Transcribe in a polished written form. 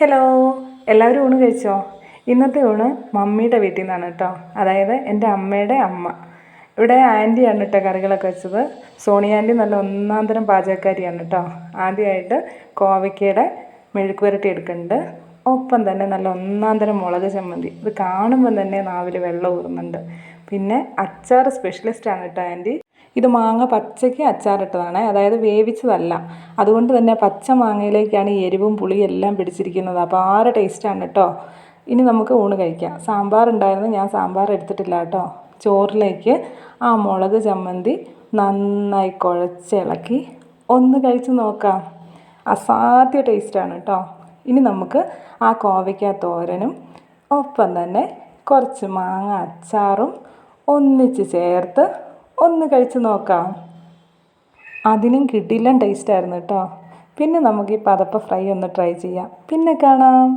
Hello, എല്ലാവരും ഊണ് കഴിച്ചോ? ഇന്നത്തെ ഊണ് മമ്മിയുടെ വീട്ടിൽ നിന്നാണ് കേട്ടോ. അതായത് എൻ്റെ അമ്മയുടെ അമ്മ. ഇവിടെ ആൻറ്റിയാണ് കേട്ടോ കറികളൊക്കെ വെച്ചത്. സോണിയ ആൻറ്റി നല്ല ഒന്നാം തരം പാചകക്കാരിയാണ് കേട്ടോ. ആദ്യമായിട്ട് കോവയ്ക്കയുടെ മെഴുക്ക് പുരട്ടി എടുക്കുന്നുണ്ട്. ഒപ്പം തന്നെ നല്ല ഒന്നാം തരം മുളക് ചമ്മന്തി. ഇത് കാണുമ്പം തന്നെ നാവിൽ വെള്ളം ഊറുന്നുണ്ട്. പിന്നെ അച്ചാർ സ്പെഷ്യലിസ്റ്റാണ് കേട്ടോ ആൻറ്റി. ഇത് മാങ്ങ പച്ചയ്ക്ക് അച്ചാറിട്ടതാണ്, അതായത് വേവിച്ചതല്ല. അതുകൊണ്ട് തന്നെ പച്ച മാങ്ങയിലേക്കാണ് ഈ എരിവും പുളിയും എല്ലാം പിടിച്ചിരിക്കുന്നത്. അപ്പോൾ ആറ് ടേസ്റ്റാണ് കേട്ടോ. ഇനി നമുക്ക് ഊണ് കഴിക്കാം. സാമ്പാർ ഉണ്ടായിരുന്നു, ഞാൻ സാമ്പാർ എടുത്തിട്ടില്ല കേട്ടോ. ചോറിലേക്ക് ആ മുളക് ചമ്മന്തി നന്നായി കുഴച്ചിളക്കി ഒന്ന് കഴിച്ച് നോക്കാം. അസാധ്യ ടേസ്റ്റാണ് കേട്ടോ. ഇനി നമുക്ക് ആ കോവയ്ക്ക തോരനും ഒപ്പം തന്നെ കുറച്ച് മാങ്ങ അച്ചാറും ഒന്നിച്ച് ചേർത്ത് ഒന്ന് കഴിച്ച് നോക്കാം. അതിനും കിടിലൻ ടേസ്റ്റായിരുന്നു കേട്ടോ. പിന്നെ നമുക്ക് ഈ പതപ്പ ഫ്രൈ ഒന്ന് ട്രൈ ചെയ്യാം. പിന്നെ കാണാം.